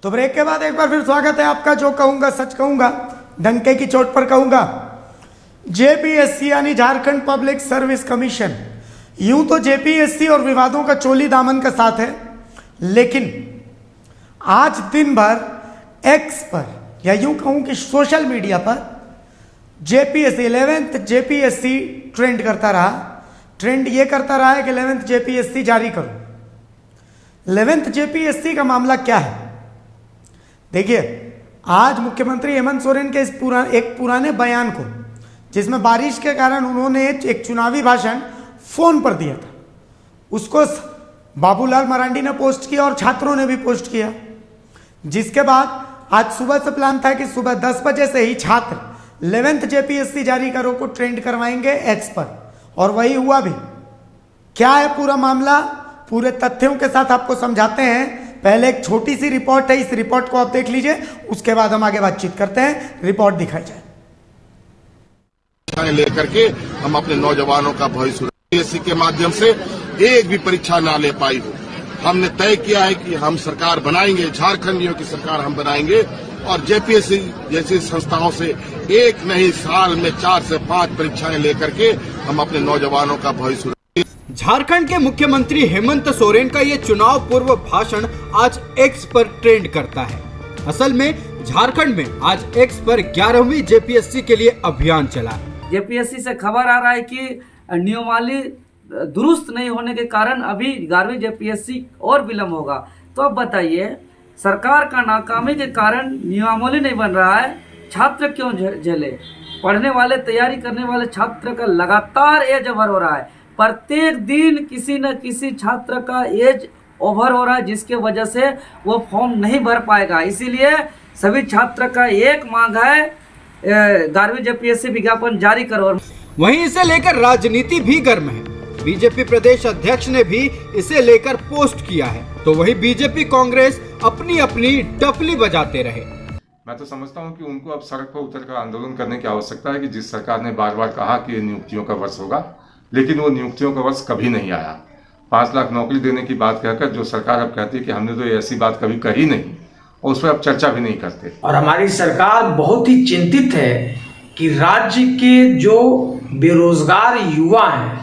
तो ब्रेक के बाद एक बार फिर स्वागत है आपका। जो कहूंगा सच कहूंगा, डंके की चोट पर कहूंगा। जेपीएससी यानी झारखंड पब्लिक सर्विस कमीशन, यूं तो जेपीएससी और विवादों का चोली दामन का साथ है, लेकिन आज दिन भर एक्स पर या यूं कहूं कि सोशल मीडिया पर जेपीएससी 11th जेपीएससी ट्रेंड करता रहा। ट्रेंड ये करता रहा है कि 11th जेपीएससी जारी करो। 11th जेपीएससी का मामला क्या है? देखिए, आज मुख्यमंत्री हेमंत सोरेन के एक पुराने बयान को, जिसमें बारिश के कारण उन्होंने एक चुनावी भाषण फोन पर दिया था, उसको बाबूलाल मरांडी ने पोस्ट किया और छात्रों ने भी पोस्ट किया। जिसके बाद आज सुबह से प्लान था कि सुबह 10 बजे से ही छात्र 11th जेपीएससी जारी करो को ट्रेंड करवाएंगे एक्स पर, और वही हुआ भी। क्या है पूरा मामला, पूरे तथ्यों के साथ आपको समझाते हैं। पहले एक छोटी सी रिपोर्ट है, इस रिपोर्ट को आप देख लीजिए, उसके बाद हम आगे बातचीत करते हैं। रिपोर्ट दिखाई जाए। लेकर के हम अपने नौजवानों का भविष्य जेपीएससी के माध्यम से एक भी परीक्षा ना ले पाई हो। हमने तय किया है कि हम सरकार बनाएंगे, झारखंडियों की सरकार हम बनाएंगे, और जेपीएससी जैसी संस्थाओं से एक नहीं साल में 4 से 5 परीक्षाएं लेकर के हम अपने नौजवानों का भविष्य। झारखंड के मुख्यमंत्री हेमंत सोरेन का ये चुनाव पूर्व भाषण आज एक्स पर ट्रेंड करता है। असल में झारखंड में आज एक्स पर 11वीं जेपीएससी के लिए अभियान चला। जेपीएससी से खबर आ रहा है कि नियमावली दुरुस्त नहीं होने के कारण अभी 11वीं जेपीएससी और विलम्ब होगा। तो अब बताइए, सरकार का नाकामी के कारण नियमावली नहीं बन रहा है, छात्र क्यों झेले? पढ़ने वाले, तैयारी करने वाले छात्र का लगातार एज ओवर हो रहा है। प्रत्येक दिन किसी न किसी छात्र का एज ओवर हो रहा है, जिसके वजह से वो फॉर्म नहीं भर पाएगा। इसीलिए सभी छात्र का एक मांग है, 11वीं जेपीएससी विज्ञापन जारी करो। वहीं इसे लेकर राजनीति भी गर्म है। बीजेपी प्रदेश अध्यक्ष ने भी इसे लेकर पोस्ट किया है, तो वही बीजेपी कांग्रेस अपनी अपनी डफली बजाते रहे। मैं तो समझता हूं कि उनको अब सड़क पर उतरकर आंदोलन करने की आवश्यकता है कि जिस सरकार ने बार बार कहा कि ये नियुक्तियों का वर्ष होगा, लेकिन वो नियुक्तियों का वर्ष कभी नहीं आया। 5 लाख नौकरी देने की बात कहकर जो सरकार अब कहती है कि हमने तो ऐसी बात कभी कही नहीं, और उस पर अब चर्चा भी नहीं करते। और हमारी सरकार बहुत ही चिंतित है कि राज्य के जो बेरोजगार युवा हैं,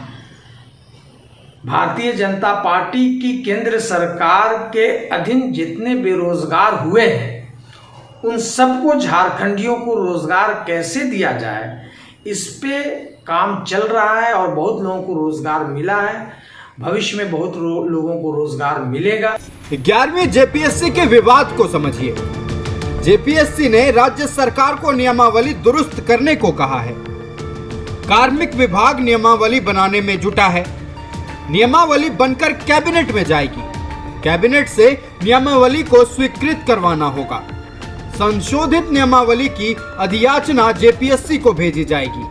भारतीय जनता पार्टी की केंद्र सरकार के अधीन जितने बेरोजगार हुए हैं, उन सबको झारखंडियों को रोजगार कैसे दिया जाए, इस पे काम चल रहा है और बहुत लोगों को रोजगार मिला है। भविष्य में बहुत लोगों को रोजगार मिलेगा। 11वीं जेपीएससी के विवाद को समझिए। जेपीएससी ने राज्य सरकार को नियमावली दुरुस्त करने को कहा है। कार्मिक विभाग नियमावली बनाने में जुटा है। नियमावली बनकर कैबिनेट में जाएगी। कैबिनेट से नियमावली को स्वीकृत करवाना होगा। संशोधित नियमावली की अधियाचना जेपीएससी को भेजी जाएगी।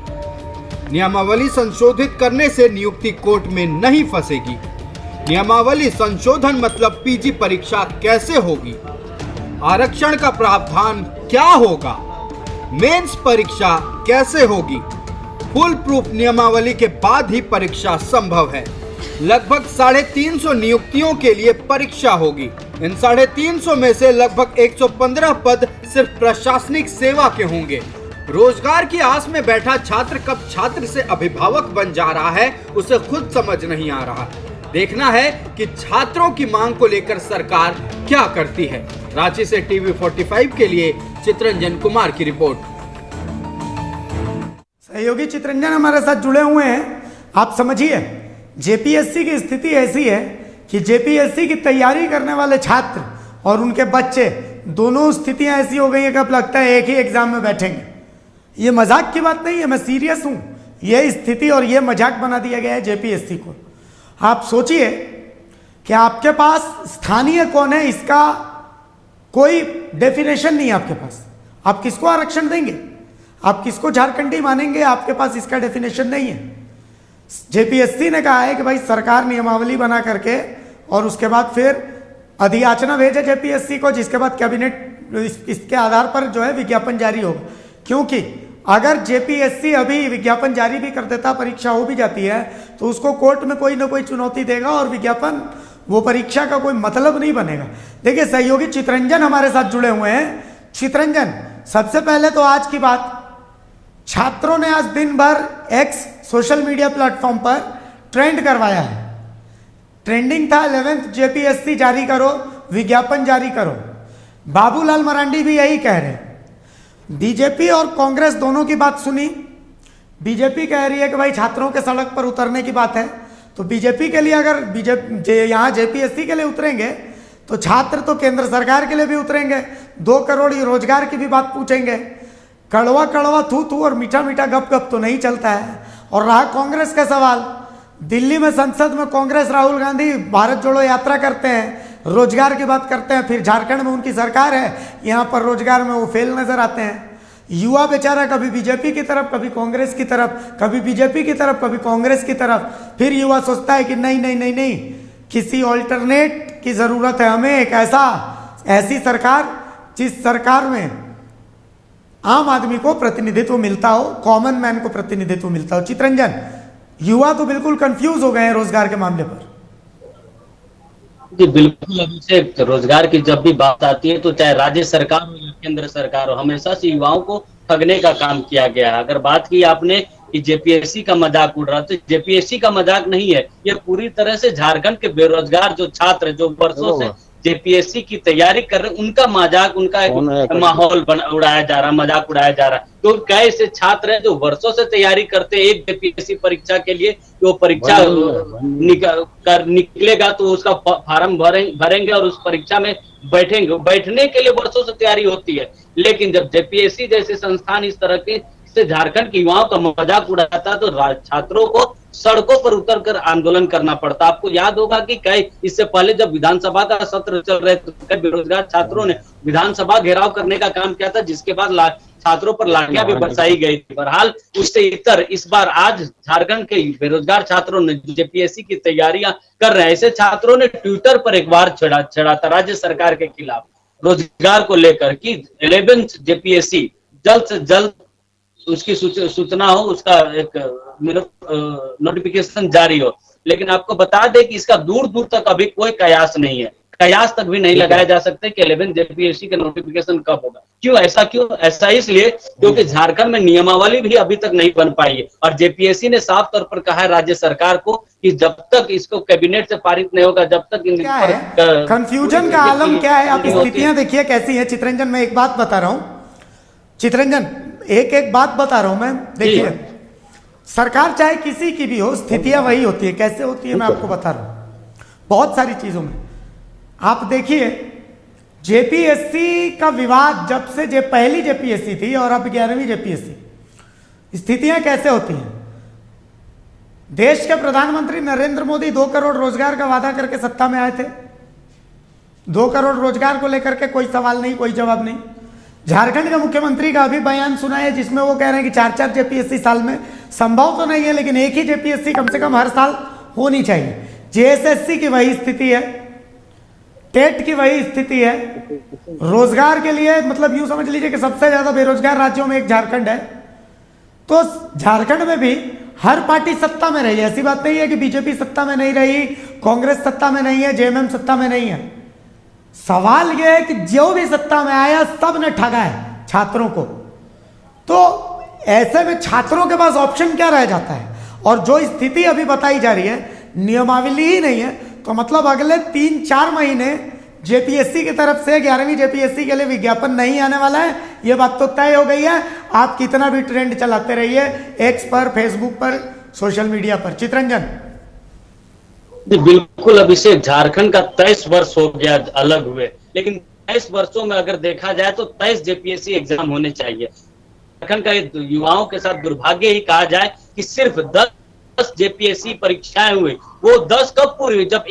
नियमावली संशोधित करने से नियुक्ति कोर्ट में नहीं फंसेगी। नियमावली संशोधन मतलब पीजी परीक्षा कैसे होगी, आरक्षण का प्रावधान क्या होगा, मेंस परीक्षा कैसे होगी, फुल प्रूफ नियमावली के बाद ही परीक्षा संभव है। लगभग 350 नियुक्तियों के लिए परीक्षा होगी। इन 350 में से लगभग 115 पद सिर्फ प्रशासनिक सेवा के होंगे। रोजगार की आस में बैठा छात्र कब छात्र से अभिभावक बन जा रहा है, उसे खुद समझ नहीं आ रहा। देखना है कि छात्रों की मांग को लेकर सरकार क्या करती है। रांची से टीवी 45 के लिए चित्रंजन कुमार की रिपोर्ट। सहयोगी चित्रंजन हमारे साथ जुड़े हुए हैं। आप समझिए, जेपीएससी की स्थिति ऐसी है कि जेपीएससी की तैयारी करने वाले छात्र और उनके बच्चे, दोनों स्थितियां ऐसी हो गई है कि अब लगता है एक ही एग्जाम में बैठेंगे। ये मजाक की बात नहीं है, मैं सीरियस हूं। ये स्थिति और ये मजाक बना दिया गया है जेपीएससी को। आप सोचिए कि आपके पास स्थानीय कौन है, इसका कोई डेफिनेशन नहीं है आपके पास। आप किसको आरक्षण देंगे, आप किसको झारखंडी मानेंगे, आपके पास इसका डेफिनेशन नहीं है। जेपीएससी ने कहा है कि भाई सरकार नियमावली बना करके और उसके बाद फिर अधियाचना भेजे जेपीएससी को, जिसके बाद कैबिनेट इसके आधार पर जो है विज्ञापन जारी होगा। क्योंकि अगर जेपीएससी अभी विज्ञापन जारी भी कर देता, परीक्षा हो भी जाती है, तो उसको कोर्ट में कोई ना कोई चुनौती देगा और विज्ञापन वो परीक्षा का कोई मतलब नहीं बनेगा। देखिए सहयोगी चितरंजन हमारे साथ जुड़े हुए हैं। चितरंजन, सबसे पहले तो आज की बात, छात्रों ने आज दिन भर एक्स सोशल मीडिया प्लेटफॉर्म पर ट्रेंड करवाया है। ट्रेंडिंग था 11th जेपीएससी जारी करो, विज्ञापन जारी करो। बाबूलाल मरांडी भी यही कह रहे हैं। बीजेपी और कांग्रेस दोनों की बात सुनी। बीजेपी कह रही है कि भाई छात्रों के सड़क पर उतरने की बात है, तो बीजेपी के लिए अगर यहाँ जेपीएससी के लिए उतरेंगे तो छात्र तो केंद्र सरकार के लिए भी उतरेंगे। 2 करोड़ रोजगार की भी बात पूछेंगे। कड़वा कड़वा थू थू और मीठा मीठा गप गप तो नहीं चलता है। और रहा कांग्रेस का सवाल, दिल्ली में संसद में कांग्रेस राहुल गांधी भारत जोड़ो यात्रा करते हैं, रोजगार की बात करते हैं, फिर झारखंड में उनकी सरकार है, यहाँ पर रोजगार में वो फेल नजर आते हैं। युवा बेचारा कभी बीजेपी की तरफ, कभी कांग्रेस की तरफ, कभी बीजेपी की तरफ, कभी कांग्रेस की तरफ। फिर युवा सोचता है कि नहीं नहीं नहीं नहीं, किसी ऑल्टरनेट की जरूरत है हमें, एक ऐसी सरकार जिस सरकार में आम आदमी को प्रतिनिधित्व मिलता हो, कॉमन मैन को प्रतिनिधित्व मिलता हो। चितरंजन, युवा तो बिल्कुल कंफ्यूज हो गए हैं रोजगार के मामले पर। जी बिल्कुल, अभी से रोजगार की जब भी बात आती है तो चाहे राज्य सरकार हो या केंद्र सरकार हो, हमेशा से युवाओं को ठगने का काम किया गया है। अगर बात की आपने कि जेपीएससी का मजाक उड़ रहा, तो जेपीएससी का मजाक नहीं है, ये पूरी तरह से झारखंड के बेरोजगार जो छात्र जो वर्षों से जेपीएससी की तैयारी कर रहे हैं, उनका मजाक, उनका एक माहौल उड़ाया जा रहा, मजाक उड़ाया जा रहा है। तो कई ऐसे छात्र हैं जो वर्षों से तैयारी करते हैं एक जेपीएससी परीक्षा के लिए, वो परीक्षा निकलेगा तो उसका फॉर्म भरेंगे और उस परीक्षा में बैठेंगे। बैठने के लिए वर्षों से तैयारी होती है, लेकिन जब जेपीएससी जैसे संस्थान इस तरह के से झारखंड के युवाओं का मजाक उड़ाता तो छात्रों को सड़कों पर उतरकर आंदोलन करना पड़ता। आपको याद होगा कि कई इससे पहले जब विधानसभा का सत्र चल रहे तो कई बेरोजगार छात्रों ने विधानसभा घेराव करने का काम किया था, जिसके बाद छात्रों पर लाठियां भी बरसाई गई थी। बहरहाल उससे इतर इस बार आज झारखंड के बेरोजगार छात्रों ने जेपीएससी की तैयारियां कर रहे हैं, ऐसे छात्रों ने ट्विटर पर एक बार छेड़ा था राज्य सरकार के खिलाफ रोजगार को लेकर कि 11th जेपीएससी जल्द से जल्द उसकी सूचना हो, उसका एक नोटिफिकेशन जारी हो। लेकिन आपको बता दें कि इसका दूर दूर तक अभी कोई कयास नहीं है, कयास तक भी नहीं लगाया जा सकता कि 11th जेपीएससी का नोटिफिकेशन कब होगा। क्यों ऐसा इसलिए क्योंकि झारखंड में नियमावली भी अभी तक नहीं बन पाई है और जेपीएससी ने साफ तौर पर कहा है राज्य सरकार को कि जब तक इसको कैबिनेट से पारित नहीं होगा, जब तक कंफ्यूजन का आलम क्या है। आप स्थितियां देखिए कैसी है। चितरंजन, मैं एक बात बता रहा हूँ, चितरंजन एक बात बता रहा हूं मैं। देखिए सरकार चाहे किसी की भी हो, स्थितियां वही होती है। कैसे होती है मैं आपको बता रहा हूं, बहुत सारी चीजों में। आप देखिए जेपीएससी का विवाद जब से पहली जेपीएससी थी और अब 11वीं जेपीएससी, स्थितियां कैसे होती हैं। देश के प्रधानमंत्री नरेंद्र मोदी 2 करोड़ रोजगार का वादा करके सत्ता में आए थे। 2 करोड़ रोजगार को लेकर के कोई सवाल नहीं, कोई जवाब नहीं। झारखंड के मुख्यमंत्री का अभी बयान सुना है जिसमें वो कह रहे हैं कि 4-4 जेपीएससी साल में संभव तो नहीं है, लेकिन एक ही जेपीएससी कम से कम हर साल होनी चाहिए। जेएसएससी की वही स्थिति है, टेट की वही स्थिति है। रोजगार के लिए मतलब यूं समझ लीजिए कि सबसे ज्यादा बेरोजगार राज्यों में एक झारखंड है। तो झारखंड में भी हर पार्टी सत्ता में रही है, ऐसी बात नहीं है कि बीजेपी सत्ता में नहीं रही, कांग्रेस सत्ता में नहीं है, जेएमएम सत्ता में नहीं है। सवाल यह है कि जो भी सत्ता में आया सब ने ठगा है छात्रों को। तो ऐसे में छात्रों के पास ऑप्शन क्या रह जाता है। और जो स्थिति अभी बताई जा रही है, नियमावली ही नहीं है, तो मतलब अगले 3-4 महीने जेपीएससी की तरफ से 11वीं जेपीएससी के लिए विज्ञापन नहीं आने वाला है। यह बात तो तय हो गई है। आप कितना भी ट्रेंड चलाते रहिए एक्स पर, फेसबुक पर, सोशल मीडिया पर। चितरंजन, बिल्कुल अभिषेक, झारखंड का 23 वर्ष हो गया अलग हुए, लेकिन 23 वर्षों में अगर देखा जाए तो 23 जेपीएससी एग्जाम होने चाहिए। झारखंड का युवाओं के साथ दुर्भाग्य ही कहा जाए कि सिर्फ 10 जेपीएससी परीक्षाएं हुई। वो 10 कब पूरी हुई, जब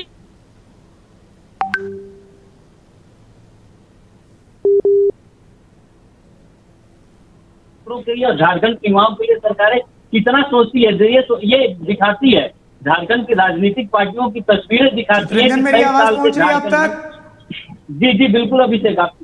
झारखंड के युवाओं के लिए सरकारें कितना सोचती है, ये दिखाती है। झारखंड की राजनीतिक पार्टियों की तस्वीरें दिखाती है। मेरी आवाज पहुंच रही है अब तक? जी बिल्कुल अभिषेक, आप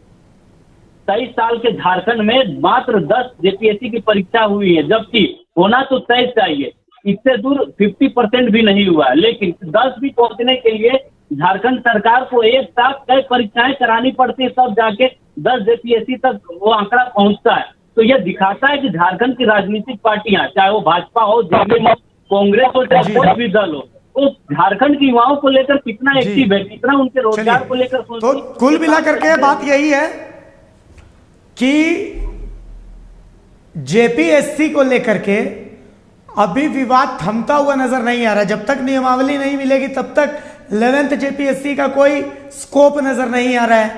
23 साल के झारखंड में मात्र 10 जेपीएससी की परीक्षा हुई है, जबकि होना तो 23 चाहिए। इससे दूर 50% भी नहीं हुआ, लेकिन 10 भी पहुंचने के लिए झारखंड सरकार को एक साथ कई परीक्षाएं करानी पड़ती है, तब जाके 10 जेपीएससी तक वो आंकड़ा पहुंचता है। तो यह दिखाता है कि झारखंड की राजनीतिक पार्टियां, चाहे वो भाजपा हो, जेडीएम हो, कांग्रेस हो, चाहे कोई भी दल हो, तो झारखंड के युवाओं को लेकर कितना एक्टिव है, कितना उनके रोजगार चलिए, को लेकर तो कुल मिलाकर के बात यही है कि जेपीएससी को लेकर के अभी विवाद थमता हुआ नजर नहीं आ रहा है। जब तक नियमावली नहीं मिलेगी तब तक 11th जेपीएससी का कोई स्कोप नजर नहीं आ रहा है,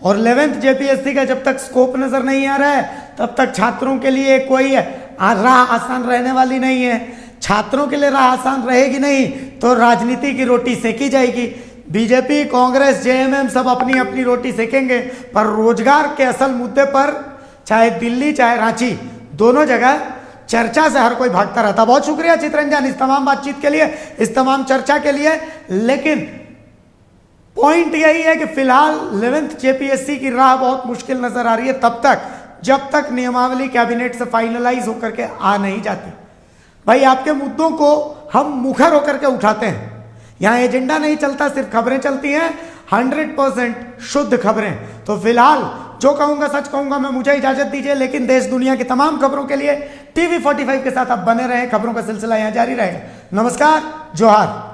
और 11th जेपीएससी का जब तक स्कोप नजर नहीं आ रहा है तब तक छात्रों के लिए कोई राह आसान रहने वाली नहीं है। छात्रों के लिए राह आसान रहेगी नहीं तो राजनीति की रोटी सेकी जाएगी। बीजेपी, कांग्रेस, जेएमएम सब अपनी अपनी रोटी सेकेंगे, पर रोजगार के असल मुद्दे पर चाहे दिल्ली चाहे रांची दोनों जगह चर्चा से हर कोई भागता रहता। बहुत शुक्रिया चितरंजन इस तमाम बातचीत के लिए, इस तमाम चर्चा के लिए। लेकिन पॉइंट यही है कि फिलहाल 11th जेपीएससी की राह बहुत मुश्किल नजर आ रही है तब तक जब तक नियमावली कैबिनेट से फाइनलाइज होकर के आ नहीं जाती। भाई आपके मुद्दों को हम मुखर होकर के उठाते हैं, यहाँ एजेंडा नहीं चलता, सिर्फ खबरें चलती हैं, 100% शुद्ध खबरें। तो फिलहाल जो कहूंगा सच कहूंगा मैं, मुझे इजाजत दीजिए। लेकिन देश दुनिया की तमाम खबरों के लिए TV45 के साथ आप बने रहें, खबरों का सिलसिला यहाँ जारी रहेगा। नमस्कार, जोहार।